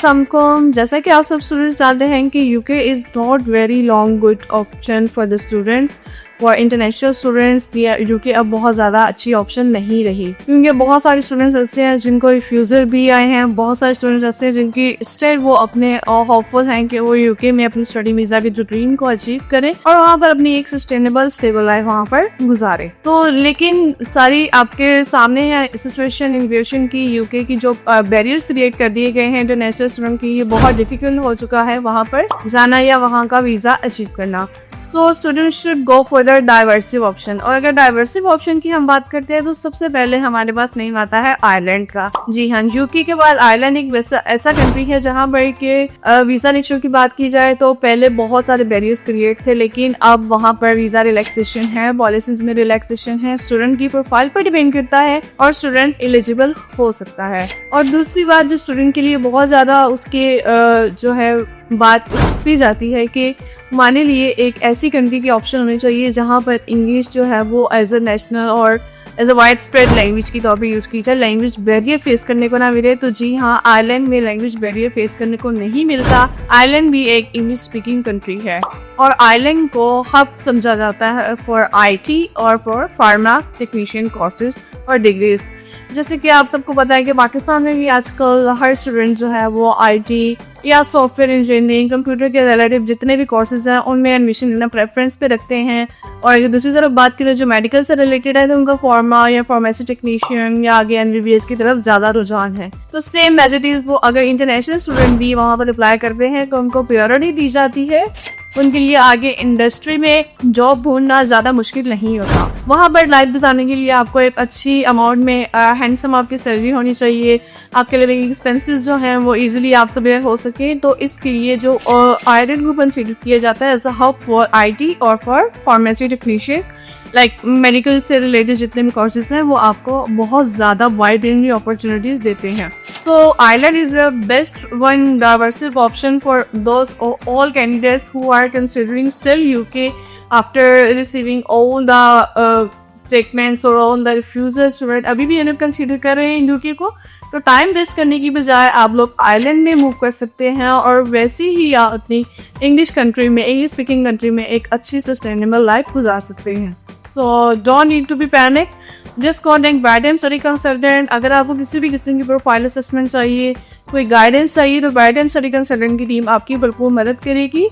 अस्सलामुअलैकुम। जैसा कि आप सब स्टूडेंट्स जानते हैं कि UK is not very long good option for the students. For international students UK अब बहुत ज़्यादा अच्छी ऑप्शन नहीं रही, क्योंकि बहुत सारे स्टूडेंट्स ऐसे हैं जिनको रिफ्यूज़ल भी आए हैं। बहुत सारे स्टूडेंट्स ऐसे हैं जिनकी स्टिल वो अपने होपफुल हैं कि वो यूके में अपनी स्टडी वीज़ा के जो ड्रीम को अचीव करें और वहाँ पर अपनी एक सस्टेनेबल स्टेबल लाइफ वहाँ पर गुजारें। तो लेकिन सारी आपके सामने है सिचुएशन इमिग्रेशन की। यूके की जो बैरियर्स क्रिएट कर दिए गए हैं इंटरनेशनल स्टूडेंट की, ये बहुत डिफिकल्ट हो चुका है वहाँ पर जाना या वहाँ का वीज़ा अचीव करना। So students should go for the diversive option. और अगर डाइवर्सिव ऑप्शन की हम बात करते हैं तो सबसे पहले हमारे पास नेम आता है आयरलैंड का। जी हाँ, यूके के बाद आयरलैंड एक ऐसा कंट्री है जहाँ पर के वीजा इशू की बात की जाए तो पहले बहुत सारे बैरियर्स क्रिएट थे, लेकिन अब वहाँ पर वीजा रिलैक्सेशन है, पॉलिसीज में रिलैक्सेशन है, स्टूडेंट की प्रोफाइल पर डिपेंड करता है और स्टूडेंट एलिजिबल हो सकता है। और दूसरी बात जो स्टूडेंट के लिए बहुत ज्यादा उसके जो है बात भी जाती है कि हमारे लिए एक ऐसी कंट्री की ऑप्शन होनी चाहिए जहाँ पर इंग्लिश जो है वो एज अ नेशनल और as a widespread language की तौर पर यूज़ की जाए, लैंग्वेज बैरियर फेस करने को ना मिले। तो जी हाँ, आयरलैंड में लैंग्वेज बैरियर फेस करने को नहीं मिलता। आयरलैंड भी एक इंग्लिश स्पीकिंग कंट्री है और आयरलैंड को हब समझा जाता है फॉर आईटी और फॉर फार्मा टेक्नीशियन कोर्सेज और डिग्रीज। जैसे कि आप सबको पता है कि पाकिस्तान में भी आजकल हर स्टूडेंट जो है वो आईटी या सॉफ्टवेयर इंजीनियरिंग, कंप्यूटर के रिलेटिव जितने भी कोर्सेज हैं उनमें एडमिशन लेना प्रेफरेंस पे रखते हैं। और अगर दूसरी तरफ बात करें जो मेडिकल से रिलेटेड है तो उनका फार्मा या फार्मेसी टेक्नीशियन या आगे एमबीबीएस की तरफ ज़्यादा रुझान है। तो सेम एज इट इज़ वो अगर इंटरनेशनल स्टूडेंट भी वहाँ पर अप्लाई करते हैं तो उनको प्रायोरिटी दी जाती है, उनके लिए आगे इंडस्ट्री में जॉब ढूंढना ज़्यादा मुश्किल नहीं होता। वहाँ पर लाइफ गुजारने के लिए आपको एक अच्छी अमाउंट में हैंडसम आपकी सैलरी होनी चाहिए, आपके लिविंग एक्सपेंसेस जो हैं वो इजीली आपसे बेयर हो सके। तो इसके लिए जो आयरलैंड को कंसीडर किया जाता है as a hub for IT और for pharmacy technician, like medical से रिलेटेड जितने भी कोर्सेज हैं वो आपको बहुत ज़्यादा वाइड रेंज अपॉर्चुनिटीज़ देते हैं। So Ireland is the best one diversive option for those all candidates who are considering still UK after receiving all the statements or all the refusals to it। अभी भी इन्हें consider कर रहे हैं UK को, तो टाइम वेस्ट करने की बजाय आप लोग आयरलैंड में मूव कर सकते हैं और वैसे ही आप अपनी इंग्लिश कंट्री में, इंग्लिश स्पीकिंग कंट्री में एक अच्छी सस्टेनेबल लाइफ गुजार सकते हैं। So don't need to be panic, just contact Brightam study consultant. अगर आपको किसी भी किस्म की प्रोफाइल असेसमेंट चाहिए, कोई गाइडेंस चाहिए तो ब्राइटम स्टडी कंसल्टेंट की टीम आपकी भरपूर मदद करेगी।